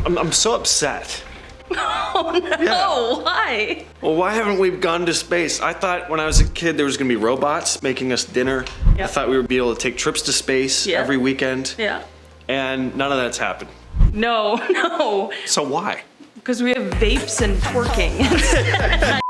I'm so upset. Oh no, Yeah. Why? Well, why haven't we gone to space? I thought when I was a kid there was gonna be robots making us dinner. Yeah. I thought we would be able to take trips to space Yeah. every weekend. Yeah. And none of that's happened. No. So why? Because we have vapes and twerking.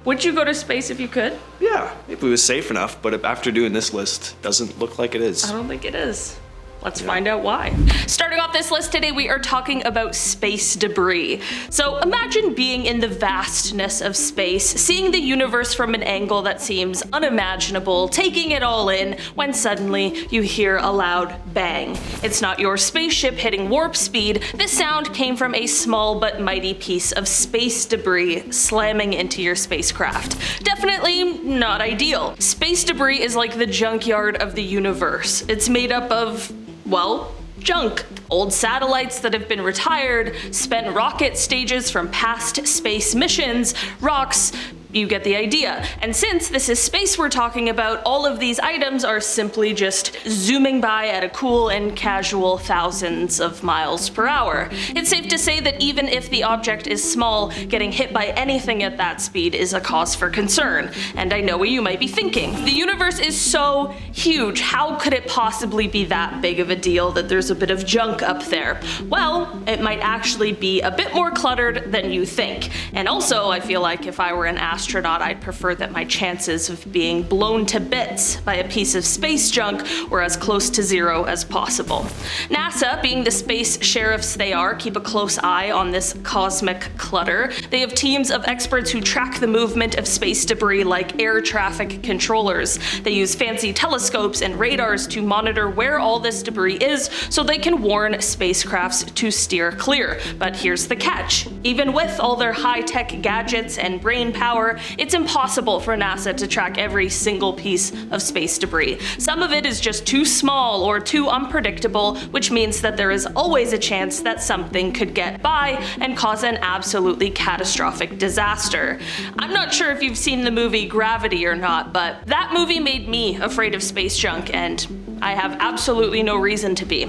Would you go to space if you could? Yeah, if it was safe enough, but after doing this list, doesn't look like it is. I don't think it is. Let's find out why. Starting off this list today, we are talking about space debris. So imagine being in the vastness of space, seeing the universe from an angle that seems unimaginable, taking it all in, when suddenly you hear a loud bang. It's not your spaceship hitting warp speed. This sound came from a small but mighty piece of space debris slamming into your spacecraft. Definitely not ideal. Space debris is like the junkyard of the universe. It's made up of, well, junk. Old satellites that have been retired, spent rocket stages from past space missions, rocks, you get the idea. And since this is space we're talking about, all of these items are simply just zooming by at a cool and casual thousands of miles per hour. It's safe to say that even if the object is small, getting hit by anything at that speed is a cause for concern. And I know what you might be thinking. The universe is so huge, how could it possibly be that big of a deal that there's a bit of junk up there? Well, it might actually be a bit more cluttered than you think. And also, I feel like if I were an astronaut, I'd prefer that my chances of being blown to bits by a piece of space junk were as close to zero as possible. NASA, being the space sheriffs they are, keep a close eye on this cosmic clutter. They have teams of experts who track the movement of space debris like air traffic controllers. They use fancy telescopes and radars to monitor where all this debris is so they can warn spacecrafts to steer clear. But here's the catch. Even with all their high-tech gadgets and brain power, it's impossible for NASA to track every single piece of space debris. Some of it is just too small or too unpredictable, which means that there is always a chance that something could get by and cause an absolutely catastrophic disaster. I'm not sure if you've seen the movie Gravity or not, but that movie made me afraid of space junk, and I have absolutely no reason to be.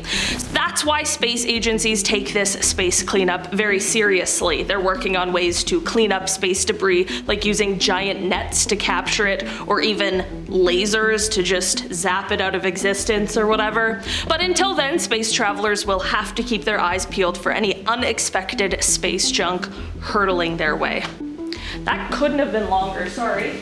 That's why space agencies take this space cleanup very seriously. They're working on ways to clean up space debris, like using giant nets to capture it, or even lasers to just zap it out of existence or whatever. But until then, space travelers will have to keep their eyes peeled for any unexpected space junk hurtling their way. That couldn't have been longer, sorry.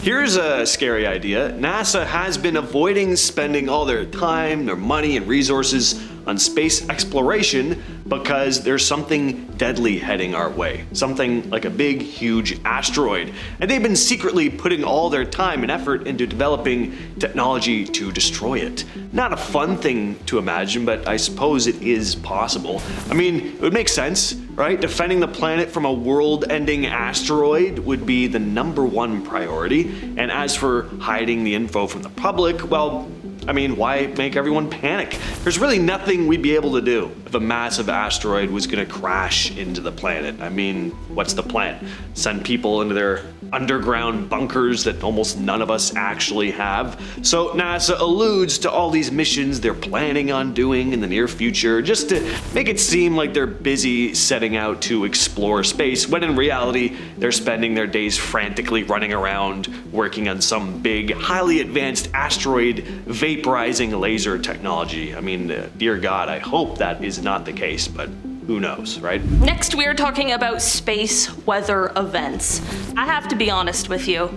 Here's a scary idea. NASA has been avoiding spending all their time, their money, and resources on space exploration because there's something deadly heading our way. Something like a big, huge asteroid. And they've been secretly putting all their time and effort into developing technology to destroy it. Not a fun thing to imagine, but I suppose it is possible. I mean, it would make sense, right? Defending the planet from a world-ending asteroid would be the #1 priority. And as for hiding the info from the public, well, I mean, why make everyone panic? There's really nothing we'd be able to do if a massive asteroid was gonna crash into the planet. I mean, what's the plan? Send people into their underground bunkers that almost none of us actually have? So NASA alludes to all these missions they're planning on doing in the near future just to make it seem like they're busy setting out to explore space, when in reality, they're spending their days frantically running around working on some big, highly advanced asteroid vaporizing laser technology. I mean, dear God, I hope that is not the case, but who knows, right? Next, we are talking about space weather events. I have to be honest with you.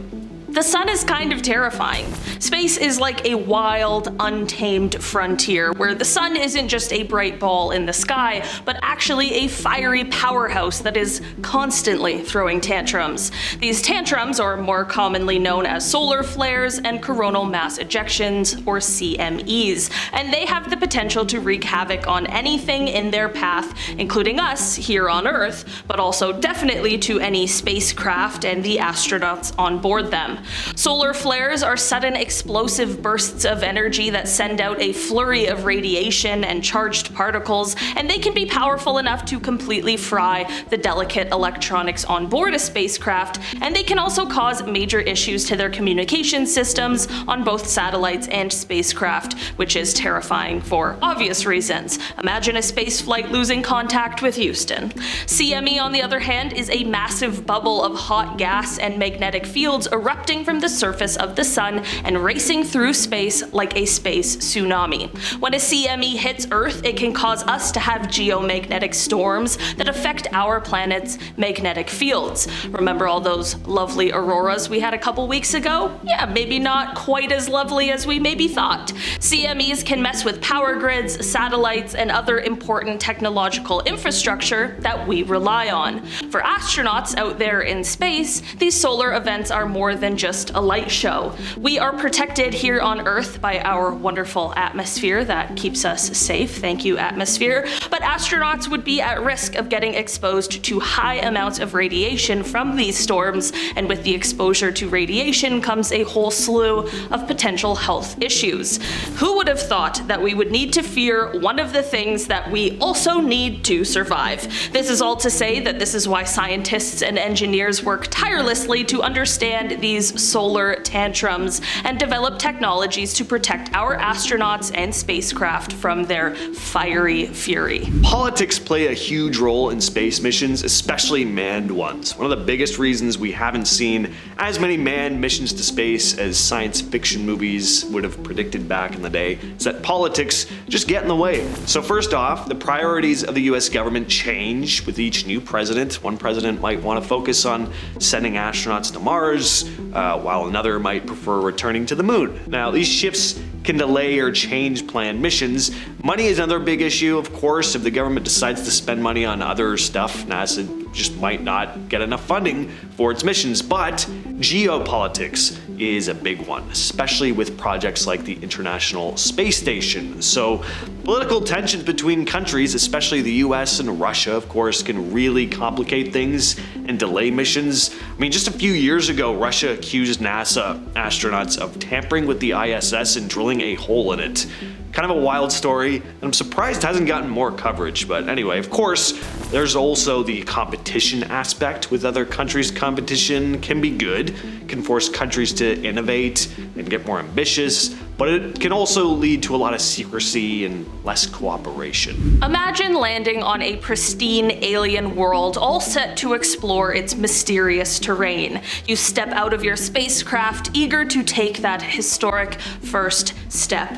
The sun is kind of terrifying. Space is like a wild, untamed frontier where the sun isn't just a bright ball in the sky, but actually a fiery powerhouse that is constantly throwing tantrums. These tantrums are more commonly known as solar flares and coronal mass ejections, or CMEs, and they have the potential to wreak havoc on anything in their path, including us here on Earth, but also definitely to any spacecraft and the astronauts on board them. Solar flares are sudden explosive bursts of energy that send out a flurry of radiation and charged particles, and they can be powerful enough to completely fry the delicate electronics on board a spacecraft, and they can also cause major issues to their communication systems on both satellites and spacecraft, which is terrifying for obvious reasons. Imagine a space flight losing contact with Houston. CME, on the other hand, is a massive bubble of hot gas and magnetic fields erupting from the surface of the sun and racing through space like a space tsunami. When a CME hits Earth, it can cause us to have geomagnetic storms that affect our planet's magnetic fields. Remember all those lovely auroras we had a couple weeks ago? Yeah, maybe not quite as lovely as we maybe thought. CMEs can mess with power grids, satellites, and other important technological infrastructure that we rely on. For astronauts out there in space, these solar events are more than just a light show. We are protected here on Earth by our wonderful atmosphere that keeps us safe. Thank you, atmosphere. But astronauts would be at risk of getting exposed to high amounts of radiation from these storms, and with the exposure to radiation comes a whole slew of potential health issues. Who would have thought that we would need to fear one of the things that we also need to survive? This is all to say that this is why scientists and engineers work tirelessly to understand these solar tantrums and develop technologies to protect our astronauts and spacecraft from their fiery fury. Politics play a huge role in space missions, especially manned ones. One of the biggest reasons we haven't seen as many manned missions to space as science fiction movies would have predicted back in the day is that politics just get in the way. So first off, the priorities of the US government change with each new president. One president might want to focus on sending astronauts to Mars, while another might prefer returning to the moon. Now, these shifts can delay or change planned missions. Money is another big issue, of course. If the government decides to spend money on other stuff, NASA just might not get enough funding for its missions. But geopolitics is a big one, especially with projects like the International Space Station. So political tensions between countries, especially the US and Russia, of course, can really complicate things and delay missions. I mean, just a few years ago, Russia accused NASA astronauts of tampering with the ISS and drilling a hole in it. Kind of a wild story, and I'm surprised it hasn't gotten more coverage. But anyway, of course, there's also the competition aspect with other countries. Competition can be good, can force countries to innovate and get more ambitious, but it can also lead to a lot of secrecy and less cooperation. Imagine landing on a pristine alien world all set to explore its mysterious terrain. You step out of your spacecraft, eager to take that historic first step.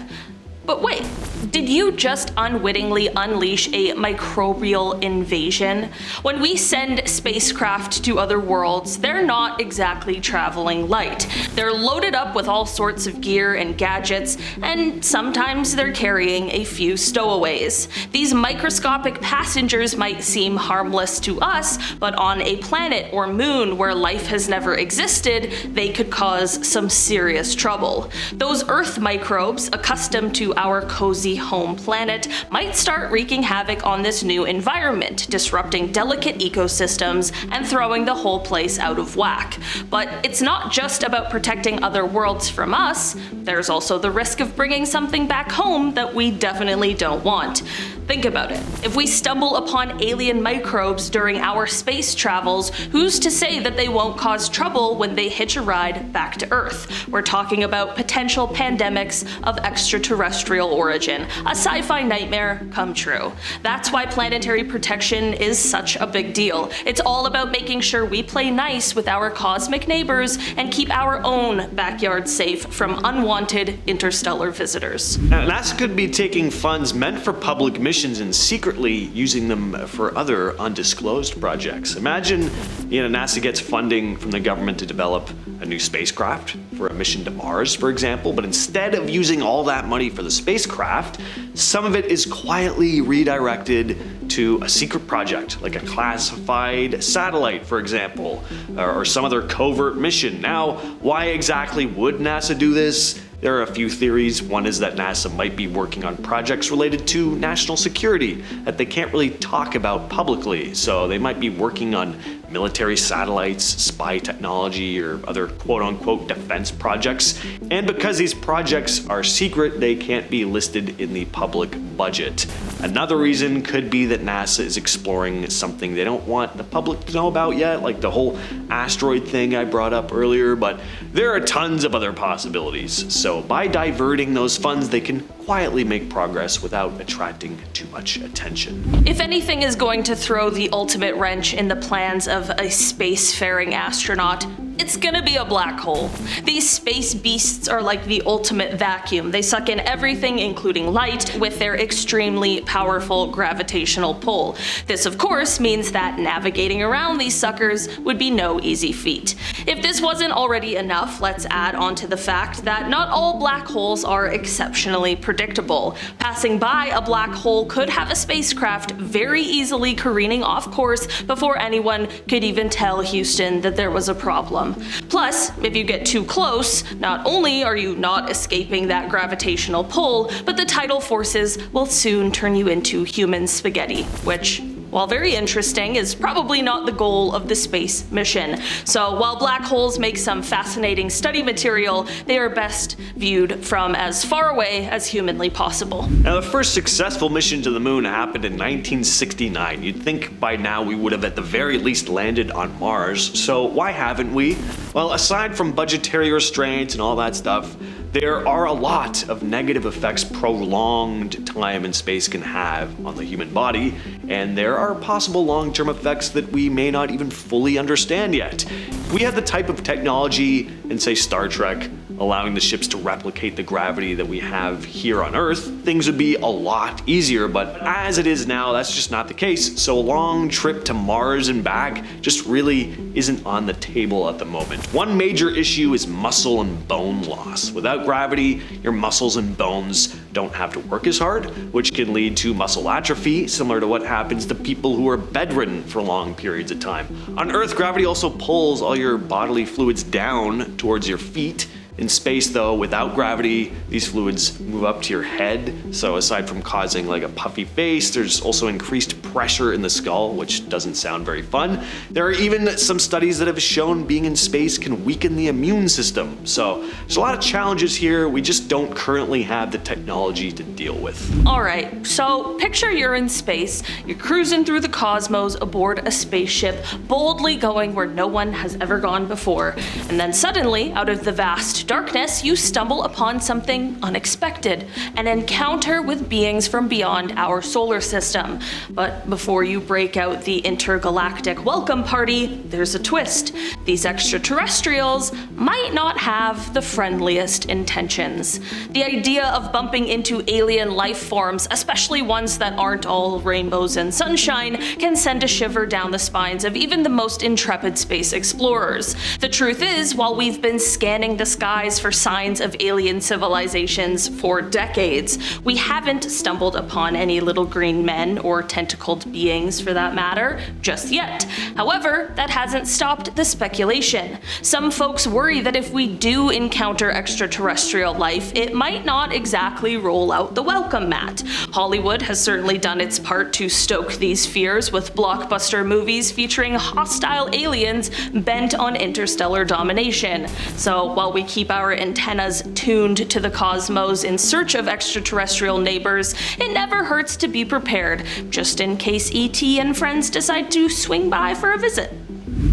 But wait, did you just unwittingly unleash a microbial invasion? When we send spacecraft to other worlds, they're not exactly traveling light. They're loaded up with all sorts of gear and gadgets, and sometimes they're carrying a few stowaways. These microscopic passengers might seem harmless to us, but on a planet or moon where life has never existed, they could cause some serious trouble. Those Earth microbes, accustomed to our cozy home planet, might start wreaking havoc on this new environment, disrupting delicate ecosystems and throwing the whole place out of whack. But it's not just about protecting other worlds from us, there's also the risk of bringing something back home that we definitely don't want. Think about it. If we stumble upon alien microbes during our space travels, who's to say that they won't cause trouble when they hitch a ride back to Earth? We're talking about potential pandemics of extraterrestrial origin, a sci-fi nightmare come true. That's why planetary protection is such a big deal. It's all about making sure we play nice with our cosmic neighbors and keep our own backyard safe from unwanted interstellar visitors. Now, NASA could be taking funds meant for public missions and secretly using them for other undisclosed projects. Imagine, NASA gets funding from the government to develop a new spacecraft for a mission to Mars, for example, but instead of using all that money for the spacecraft, some of it is quietly redirected to a secret project, like a classified satellite, for example, or some other covert mission. Now, why exactly would NASA do this? There are a few theories. One is that NASA might be working on projects related to national security that they can't really talk about publicly. So they might be working on military satellites, spy technology, or other quote-unquote defense projects. And because these projects are secret, they can't be listed in the public budget. Another reason could be that NASA is exploring something they don't want the public to know about yet, like the whole asteroid thing I brought up earlier, but there are tons of other possibilities. So by diverting those funds, they can quietly make progress without attracting too much attention. If anything is going to throw the ultimate wrench in the plans of a spacefaring astronaut, it's gonna be a black hole. These space beasts are like the ultimate vacuum. They suck in everything, including light, with their extremely powerful gravitational pull. This, of course, means that navigating around these suckers would be no easy feat. If this wasn't already enough, let's add on to the fact that not all black holes are exceptionally predictable. Passing by a black hole could have a spacecraft very easily careening off course before anyone could even tell Houston that there was a problem. Plus, if you get too close, not only are you not escaping that gravitational pull, but the tidal forces will soon turn you into human spaghetti, which, while very interesting, is probably not the goal of the space mission. So while black holes make some fascinating study material, they are best viewed from as far away as humanly possible. Now, the first successful mission to the moon happened in 1969. You'd think by now we would have at the very least landed on Mars, so why haven't we? Well, aside from budgetary restraints and all that stuff, there are a lot of negative effects prolonged time in space can have on the human body, and there are possible long-term effects that we may not even fully understand yet. If we had the type of technology in, say, Star Trek, allowing the ships to replicate the gravity that we have here on Earth, things would be a lot easier, but as it is now, that's just not the case, so a long trip to Mars and back just really isn't on the table at the moment. One major issue is muscle and bone loss. Without gravity, your muscles and bones don't have to work as hard, which can lead to muscle atrophy, similar to what happens to people who are bedridden for long periods of time. On Earth, gravity also pulls all your bodily fluids down towards your feet. In space though, without gravity, these fluids move up to your head. So aside from causing like a puffy face, there's also increased pressure in the skull, which doesn't sound very fun. There are even some studies that have shown being in space can weaken the immune system. So there's a lot of challenges here we just don't currently have the technology to deal with. Alright, so picture you're in space, you're cruising through the cosmos aboard a spaceship, boldly going where no one has ever gone before. And then suddenly, out of the vast darkness, you stumble upon something unexpected, an encounter with beings from beyond our solar system. But before you break out the intergalactic welcome party, there's a twist. These extraterrestrials might not have the friendliest intentions. The idea of bumping into alien life forms, especially ones that aren't all rainbows and sunshine, can send a shiver down the spines of even the most intrepid space explorers. The truth is, while we've been scanning the skies for signs of alien civilizations for decades, we haven't stumbled upon any little green men, or tentacled beings for that matter, just yet. However, that hasn't stopped the speculation. Some folks worry that if we do encounter extraterrestrial life, it might not exactly roll out the welcome mat. Hollywood has certainly done its part to stoke these fears with blockbuster movies featuring hostile aliens bent on interstellar domination. So while we keep our antennas tuned to the cosmos in search of extraterrestrial neighbors, it never hurts to be prepared, just in case E.T. and friends decide to swing by for a visit.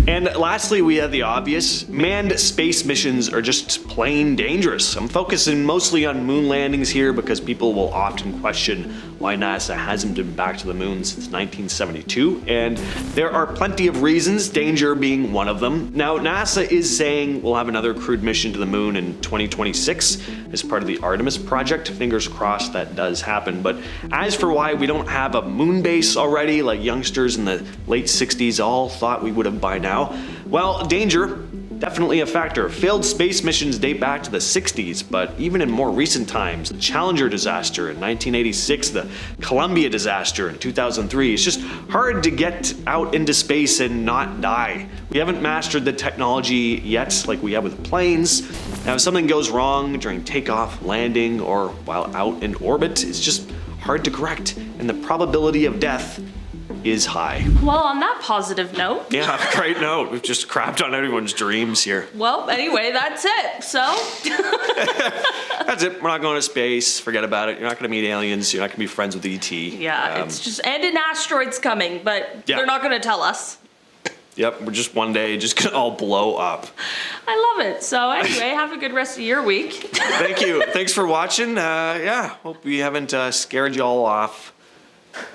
And lastly, we have the obvious. Manned space missions are just plain dangerous. I'm focusing mostly on moon landings here because people will often question why NASA hasn't been back to the moon since 1972, and there are plenty of reasons, danger being one of them. Now, NASA is saying we'll have another crewed mission to the moon in 2026 as part of the Artemis project. Fingers crossed that does happen. But as for why we don't have a moon base already, like youngsters in the late 60s all thought we would have by now, well, danger, definitely a factor. Failed space missions date back to the 60s, but even in more recent times, the Challenger disaster in 1986, the Columbia disaster in 2003, it's just hard to get out into space and not die. We haven't mastered the technology yet like we have with planes. Now, if something goes wrong during takeoff, landing, or while out in orbit, it's just hard to correct, and the probability of death is high. Well, on that positive note. Yeah, great note. We've just crapped on everyone's dreams here. Well, anyway, that's it. So. That's it. We're not going to space. Forget about it. You're not going to meet aliens. You're not going to be friends with ET. Yeah, it's just, and an asteroid's coming, but they're not going to tell us. Yep, we're just one day just going to all blow up. I love it. So anyway, have a good rest of your week. Thank you. Thanks for watching. Hope we haven't scared you all off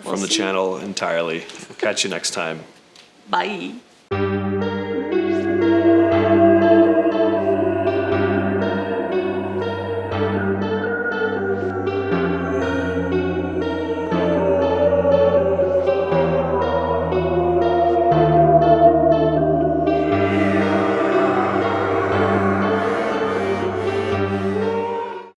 from the channel entirely. We'll catch you next time. Bye.